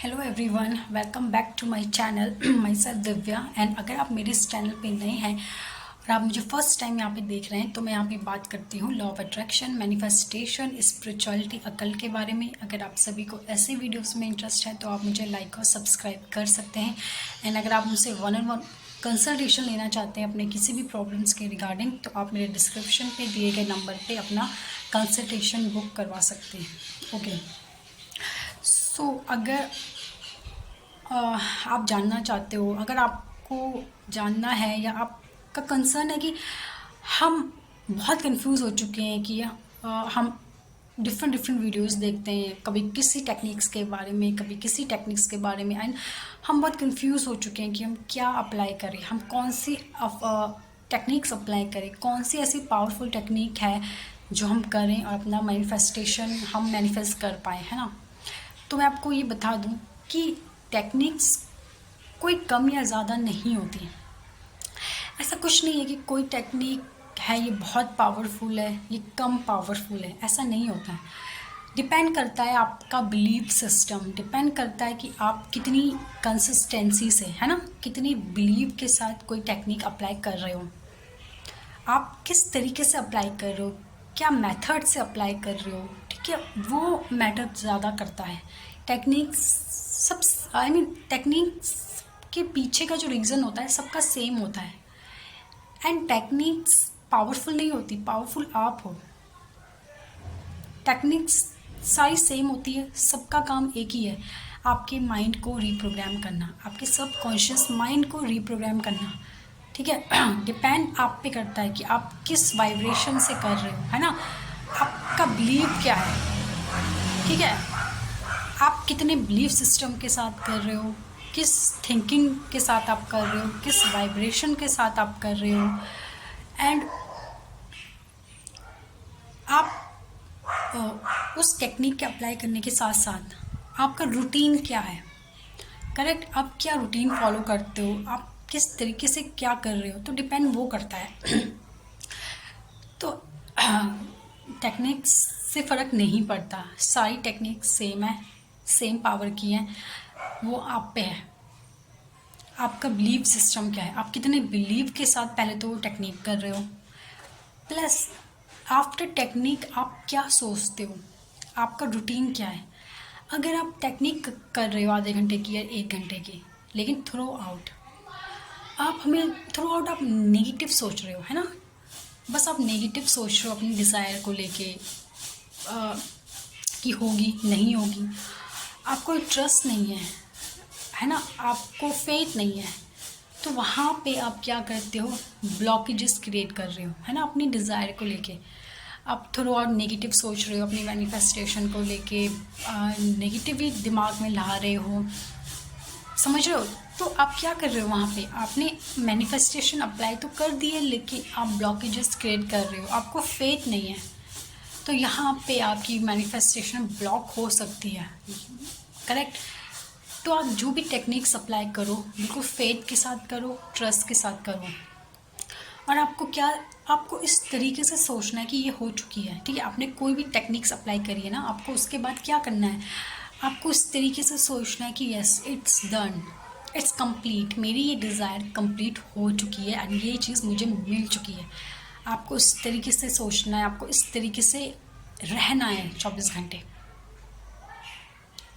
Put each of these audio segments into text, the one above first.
Hello everyone, welcome back to my channel. Myself Divya. And अगर आप मेरे इस चैनल पे नए हैं और आप मुझे फर्स्ट टाइम यहाँ पे देख रहे हैं तो मैं यहाँ पे बात करती हूँ law of attraction, manifestation, spirituality, अकल के बारे में। अगर आप सभी को ऐसे वीडियोस में इंटरेस्ट है तो आप मुझे लाइक और सब्सक्राइब कर सकते हैं। एंड अगर आप मुझसे 1-on-1 कंसल्टेशन लेना चाहते हैं अपने किसी भी प्रॉब्लम्स के रिगार्डिंग तो आप मेरे डिस्क्रिप्शन पे दिए गए नंबर पे अपना कंसल्टेशन बुक करवा सकते हैं। ओके, सो अगर आप जानना चाहते हो, अगर आपको जानना है या आपका कंसर्न है कि हम बहुत कंफ्यूज हो चुके हैं कि हम डिफरेंट वीडियोस देखते हैं, कभी किसी टेक्निक्स के बारे में, कभी किसी टेक्निक्स के बारे में, एंड हम बहुत कंफ्यूज हो चुके हैं कि हम क्या अप्लाई करें, हम कौन सी टेक्निक्स अप्लाई करें, कौन सी ऐसी पावरफुल टेक्निक है जो हम करें और अपना मैनिफेस्टेशन हम मैनिफेस्ट कर पाए, है ना। तो मैं आपको ये बता दूं कि टेक्निक्स कोई कम या ज़्यादा नहीं होती। ऐसा कुछ नहीं है कि कोई टेक्निक है ये बहुत पावरफुल है, ये कम पावरफुल है, ऐसा नहीं होता है। डिपेंड करता है आपका बिलीफ सिस्टम, डिपेंड करता है कि आप कितनी कंसिस्टेंसी से, है ना, कितनी बिलीव के साथ कोई टेक्निक अप्लाई कर रहे हो, आप किस तरीके से अप्लाई कर रहे हो, क्या मेथड से अप्लाई कर रहे हो, ठीक है, वो मैटर ज़्यादा करता है। टेक्निक्स सब टेक्निक्स के पीछे का जो रीज़न होता है सबका सेम होता है। एंड टेक्निक्स पावरफुल नहीं होती, पावरफुल आप हो। टेक्निक्स सारी सेम होती है, सबका काम एक ही है, आपके माइंड को रीप्रोग्राम करना, आपके सबकॉन्शियस माइंड को रीप्रोग्राम करना, ठीक है। डिपेंड आप पे करता है कि आप किस वाइब्रेशन से कर रहे हो, है ना, आपका बिलीव क्या है, ठीक है, आप कितने बिलीफ सिस्टम के साथ कर रहे हो, किस थिंकिंग के साथ आप कर रहे हो, किस वाइब्रेशन के साथ आप कर रहे हो। एंड आप उस टेक्निक के अप्लाई करने के साथ साथ आपका रूटीन क्या है, करेक्ट, आप क्या रूटीन फॉलो करते हो, आप किस तरीके से क्या कर रहे हो, तो डिपेंड वो करता है। तो टेक्निक्स से फ़र्क नहीं पड़ता, सारी टेक्निक्स सेम है, सेम पावर की हैं, वो आप पे है, आपका बिलीव सिस्टम क्या है, आप कितने बिलीव के साथ पहले तो वो टेक्निक कर रहे हो, प्लस आफ्टर टेक्निक आप क्या सोचते हो, आपका रूटीन क्या है। अगर आप टेक्निक कर रहे हो आधे घंटे की या 1 घंटे की, लेकिन थ्रू आउट आप नेगेटिव सोच रहे हो, है ना, बस आप नेगेटिव सोच रहे हो अपनी डिज़ायर को लेके कि होगी नहीं होगी, आपको ट्रस्ट नहीं है ना, आपको फेथ नहीं है, तो वहाँ पे आप क्या करते हो, ब्लॉकेजेस क्रिएट कर रहे हो, है ना, अपनी डिज़ायर को लेके आप थ्रू आउट नेगेटिव सोच रहे हो, अपनी मैनिफेस्टेशन को लेके नेगेटिव ही दिमाग में ला रहे हो, समझ रहे हो। तो आप क्या कर रहे हो, वहाँ पे आपने मैनिफेस्टेशन अप्लाई तो कर दिए लेकिन आप ब्लॉकेजेस क्रिएट कर रहे हो, आपको फेथ नहीं है, तो यहाँ पे आपकी मैनिफेस्टेशन ब्लॉक हो सकती है, करेक्ट। तो आप जो भी टेक्निक्स अप्लाई करो बिल्कुल फेथ के साथ करो, ट्रस्ट के साथ करो, और आपको इस तरीके से सोचना है कि ये हो चुकी है, ठीक है, आपने कोई भी टेक्निक्स अप्लाई करी है ना, आपको उसके बाद क्या करना है, आपको इस तरीके से सोचना है कि yes it's done, it's complete, मेरी ये डिज़ायर कंप्लीट हो चुकी है एंड ये चीज़ मुझे मिल चुकी है। आपको इस तरीके से सोचना है, आपको इस तरीके से रहना है 24 घंटे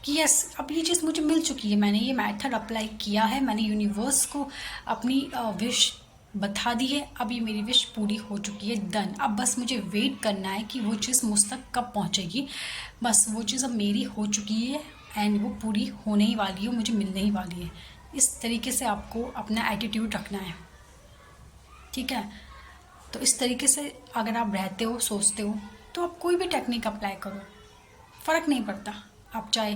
कि यस अब ये चीज़ मुझे मिल चुकी है, मैंने ये मेथड अप्लाई किया है, मैंने यूनिवर्स को अपनी विश बता दी है, अब ये मेरी विश पूरी हो चुकी है, डन। अब बस मुझे वेट करना है कि वो चीज़ मुझ तक कब पहुंचेगी, बस वो चीज़ अब मेरी हो चुकी है एंड वो पूरी होने ही वाली है, मुझे मिलने ही वाली है। इस तरीके से आपको अपना एटीट्यूड रखना है, ठीक है। तो इस तरीके से अगर आप रहते हो, सोचते हो, तो आप कोई भी टेक्निक अप्लाई करो, फ़र्क नहीं पड़ता, आप चाहे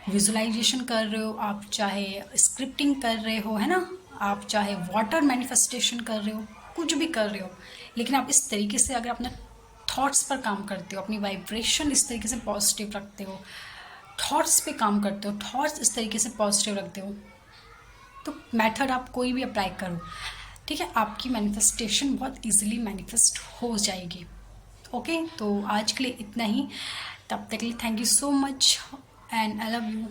विजुअलाइजेशन कर रहे हो, आप चाहे स्क्रिप्टिंग कर रहे हो, है ना, आप चाहे वाटर मैनिफेस्टेशन कर रहे हो, कुछ भी कर रहे हो, लेकिन आप इस तरीके से अगर अपने थॉट्स पर काम करते हो, अपनी वाइब्रेशन इस तरीके से पॉजिटिव रखते हो, थॉट्स पे काम करते हो, थॉट्स इस तरीके से पॉजिटिव रखते हो, तो मेथड आप कोई भी अप्लाई करो, ठीक है, आपकी मैनिफेस्टेशन बहुत इजीली मैनिफेस्ट हो जाएगी। ओके, तो आज के लिए इतना ही, तब तक के लिए thank you so much and I love you.